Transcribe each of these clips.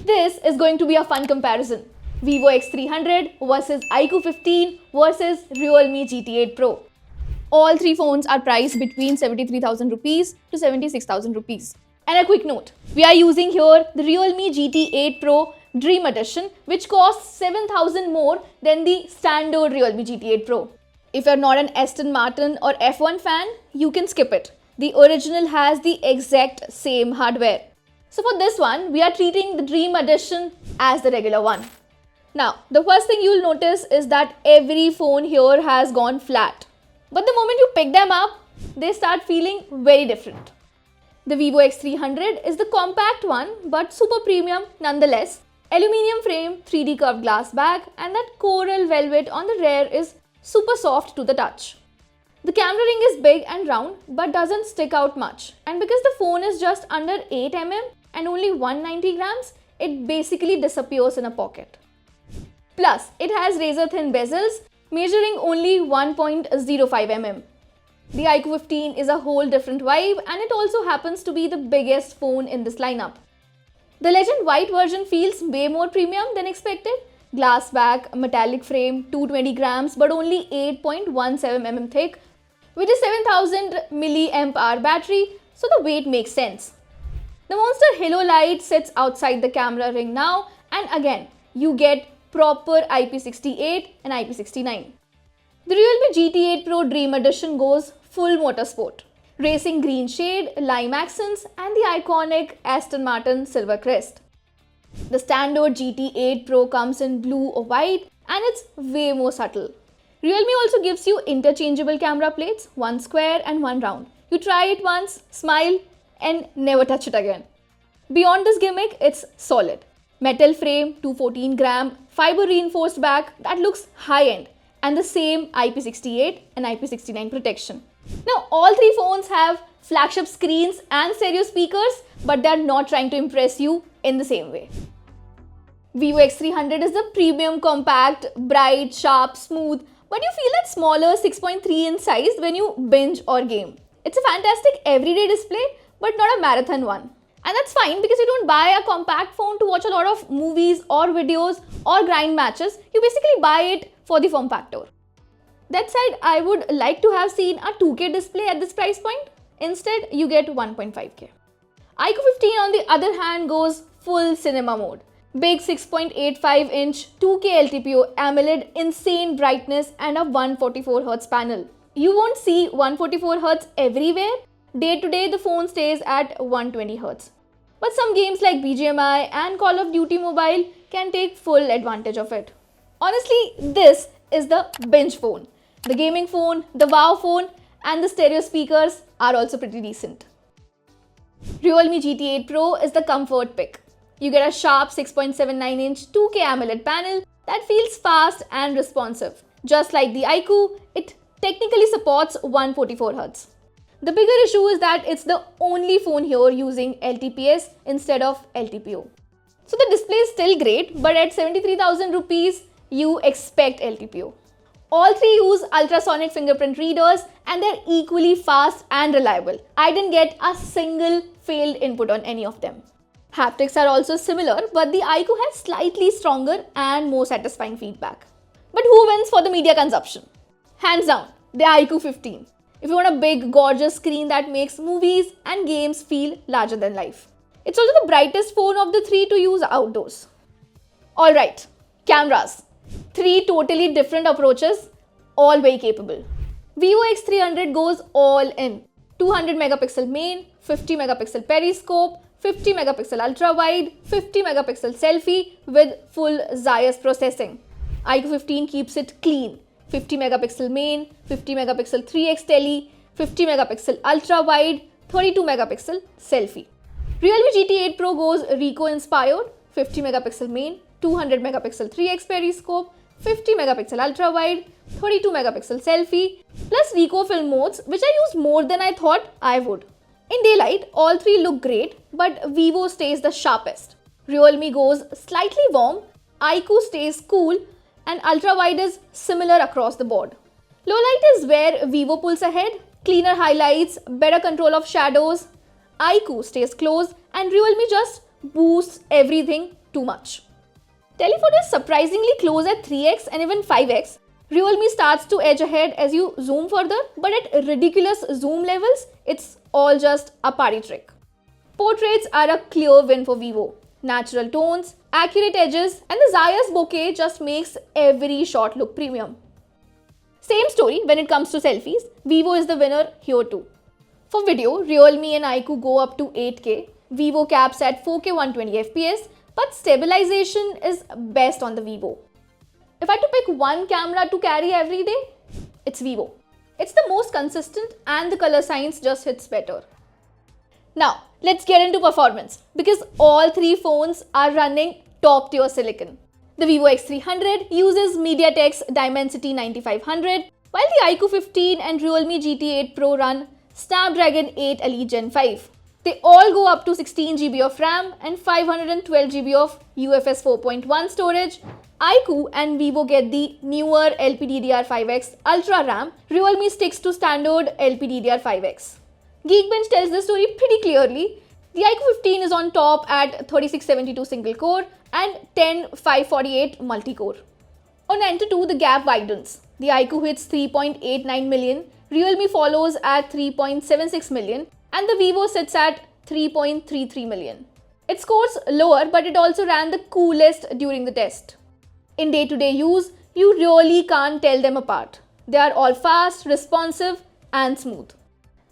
This is going to be a fun comparison. Vivo X300 versus iQOO 15 versus Realme GT8 Pro. All three phones are priced between 73,000 rupees to 76,000 rupees. And a quick note, we are using here the Realme GT8 Pro Dream Edition, which costs 7,000 more than the standard Realme GT8 Pro. If you're not an Aston Martin or F1 fan, you can skip it. The original has the exact same hardware. So for this one, we are treating the Dream Edition as the regular one. Now, the first thing you'll notice is that every phone here has gone flat. But the moment you pick them up, they start feeling very different. The Vivo X300 is the compact one, but super premium nonetheless. Aluminium frame, 3D curved glass back, and that coral velvet on the rear is super soft to the touch. The camera ring is big and round, but doesn't stick out much. And because the phone is just under 8 mm and only 190 grams, it basically disappears in a pocket. Plus, it has razor thin bezels, measuring only 1.05 mm. The iQOO 15 is a whole different vibe, and it also happens to be the biggest phone in this lineup. The Legend White version feels way more premium than expected. Glass back, metallic frame, 220 grams but only 8.17 mm thick, which is 7000 mAh battery, so the weight makes sense. The Monster Halo light sits outside the camera ring now, and again, you get proper IP68 and IP69. The Realme GT8 Pro Dream Edition goes full motorsport. Racing green shade, lime accents, and the iconic Aston Martin silver crest. The standard GT8 Pro comes in blue or white, and it's way more subtle. Realme also gives you interchangeable camera plates, one square and one round. You try it once, smile, and never touch it again. Beyond this gimmick, it's solid. Metal frame, 214 gram, fiber reinforced back that looks high-end, and the same IP68 and IP69 protection. Now, all three phones have flagship screens and stereo speakers, but they're not trying to impress you in the same way. Vivo X300 is the premium compact, bright, sharp, smooth, but you feel that smaller 6.3 inch size when you binge or game. It's a fantastic everyday display, but not a marathon one. And that's fine because you don't buy a compact phone to watch a lot of movies or videos or grind matches. You basically buy it for the form factor. That said, I would like to have seen a 2K display at this price point. Instead, you get 1.5K. iQOO 15 on the other hand goes full cinema mode. Big 6.85 inch 2K LTPO AMOLED, insane brightness, and a 144Hz panel. You won't see 144Hz everywhere. Day to day, the phone stays at 120Hz. But some games like BGMI and Call of Duty Mobile can take full advantage of it. Honestly, this is the binge phone. The gaming phone, the wow phone, and the stereo speakers are also pretty decent. Realme GT8 Pro is the comfort pick. You get a sharp 6.79 inch 2K AMOLED panel that feels fast and responsive. Just like the iQOO, it technically supports 144Hz. The bigger issue is that it's the only phone here using LTPS instead of LTPO. So the display is still great, but at 73,000 rupees, you expect LTPO. All three use ultrasonic fingerprint readers, and they're equally fast and reliable. I didn't get a single failed input on any of them. Haptics are also similar, but the iQOO has slightly stronger and more satisfying feedback. But who wins for the media consumption? Hands down, the iQOO 15. If you want a big, gorgeous screen that makes movies and games feel larger than life. It's also the brightest phone of the three to use outdoors. Alright, cameras. Three totally different approaches, all very capable. Vivo X300 goes all in. 200 megapixel main, 50 megapixel periscope, 50 megapixel ultrawide, 50 megapixel selfie with full Zeiss processing. iQOO 15 keeps it clean. 50 megapixel main, 50 megapixel 3x tele, 50 megapixel ultrawide, 32 megapixel selfie. Realme GT8 Pro goes Ricoh inspired. 50 megapixel main, 200 megapixel 3x periscope, 50 megapixel ultrawide, 32 megapixel selfie, plus Ricoh film modes, which I use more than I thought I would. In daylight, all three look great, but Vivo stays the sharpest. Realme goes slightly warm, iQOO stays cool, and ultrawide is similar across the board. Low light is where Vivo pulls ahead, cleaner highlights, better control of shadows. iQOO stays close, and Realme just boosts everything too much. Telephoto is surprisingly close at 3x and even 5x. Realme starts to edge ahead as you zoom further, but at ridiculous zoom levels, it's all just a party trick. Portraits are a clear win for Vivo. Natural tones, accurate edges, and the Zeiss bokeh just makes every shot look premium. Same story when it comes to selfies. Vivo is the winner here too. For video, Realme and iQOO go up to 8K. Vivo caps at 4K 120fps, but stabilization is best on the Vivo. If I had to pick one camera to carry every day, it's Vivo. It's the most consistent and the color science just hits better. Now, let's get into performance because all three phones are running top tier silicon. The Vivo X300 uses MediaTek's Dimensity 9500, while the iQOO 15 and Realme GT 8 Pro run Snapdragon 8 Elite Gen 5. They all go up to 16GB of RAM and 512GB of UFS 4.1 storage. iQOO and Vivo get the newer LPDDR5X Ultra RAM. Realme sticks to standard LPDDR5X. Geekbench tells the story pretty clearly. The iQOO 15 is on top at 3672 single core and 10548 multi-core. On Enter2, the gap widens. The iQOO hits 3.89 million, Realme follows at 3.76 million, and the Vivo sits at 3.33 million. It scores lower, but it also ran the coolest during the test. In day-to-day use, you really can't tell them apart. They are all fast, responsive, and smooth.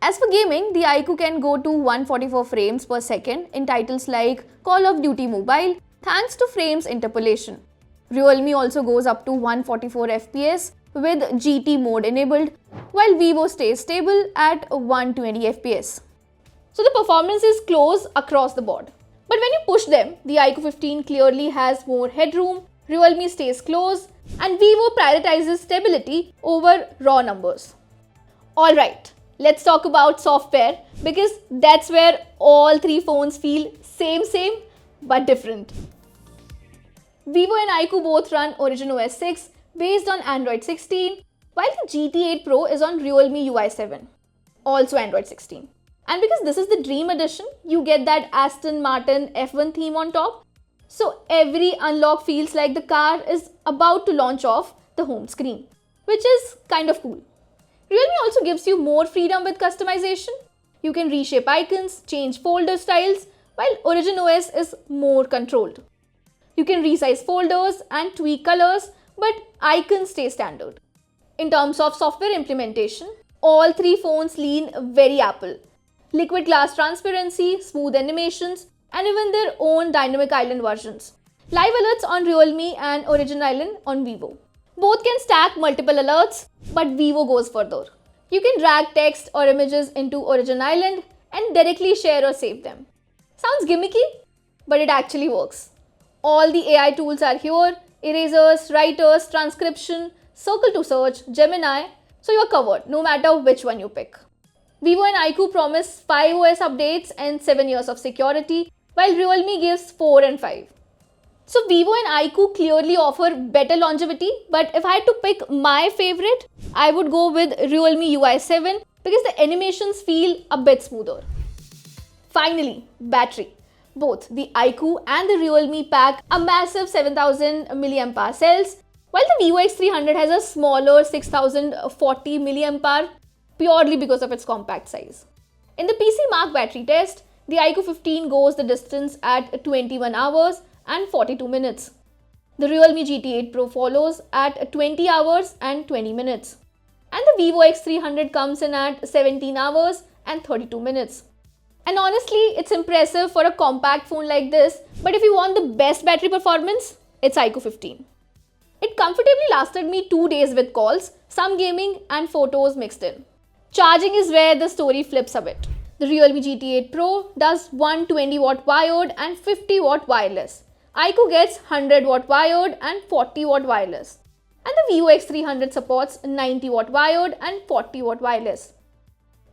As for gaming, the iQOO can go to 144 frames per second in titles like Call of Duty Mobile, thanks to frames interpolation. Realme also goes up to 144 FPS with GT mode enabled, while Vivo stays stable at 120 FPS. So the performance is close across the board. But when you push them, the iQOO 15 clearly has more headroom, Realme stays close, and Vivo prioritizes stability over raw numbers. Alright, let's talk about software because that's where all three phones feel same but different. Vivo and iQOO both run Origin OS 6 based on Android 16, while the GT 8 Pro is on Realme UI 7, also Android 16. And because this is the Dream Edition, you get that Aston Martin F1 theme on top. So every unlock feels like the car is about to launch off the home screen, which is kind of cool. Realme also gives you more freedom with customization. You can reshape icons, change folder styles, while Origin OS is more controlled. You can resize folders and tweak colors, but icons stay standard. In terms of software implementation, all three phones lean very Apple. Liquid glass transparency, smooth animations, and even their own dynamic island versions. Live alerts on Realme and Origin Island on Vivo. Both can stack multiple alerts, but Vivo goes further. You can drag text or images into Origin Island and directly share or save them. Sounds gimmicky, but it actually works. All the AI tools are here: erasers, writers, transcription, circle to search, Gemini, so you're covered no matter which one you pick. Vivo and iQOO promise 5 OS updates and 7 years of security, while Realme gives 4 and 5. So Vivo and iQOO clearly offer better longevity, but if I had to pick my favorite, I would go with Realme UI 7 because the animations feel a bit smoother. Finally, battery. Both the iQOO and the Realme pack a massive 7000 mAh cells, while the Vivo X300 has a smaller 6040 mAh purely because of its compact size. In the PC Mark battery test, the iQOO 15 goes the distance at 21 hours and 42 minutes. The Realme GT 8 Pro follows at 20 hours and 20 minutes. And the Vivo X300 comes in at 17 hours and 32 minutes. And honestly, it's impressive for a compact phone like this, but if you want the best battery performance, it's iQOO 15. It comfortably lasted me 2 days with calls, some gaming and photos mixed in. Charging is where the story flips a bit. The Realme GT 8 Pro does 120 watt wired and 50 watt wireless. iQOO gets 100 watt wired and 40 watt wireless. And the Vivo X300 supports 90 watt wired and 40 watt wireless.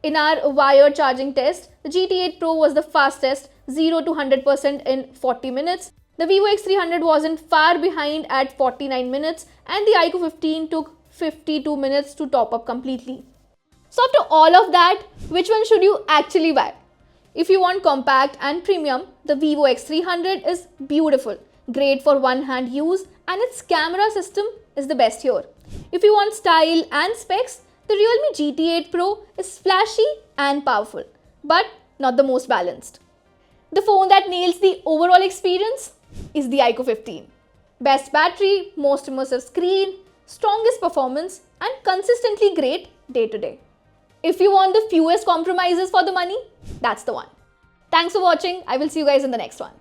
In our wired charging test, the GT 8 Pro was the fastest, 0 to 100% in 40 minutes. The Vivo X300 wasn't far behind at 49 minutes, and the iQOO 15 took 52 minutes to top up completely. So after all of that, which one should you actually buy? If you want compact and premium, the Vivo X300 is beautiful. great for one-hand use, and its camera system is the best here. If you want style and specs, the Realme GT8 Pro is flashy and powerful, but not the most balanced. The phone that nails the overall experience is the iQOO 15. Best battery, most immersive screen, strongest performance, and consistently great day to day. If you want the fewest compromises for the money, that's the one. Thanks for watching. I will see you guys in the next one.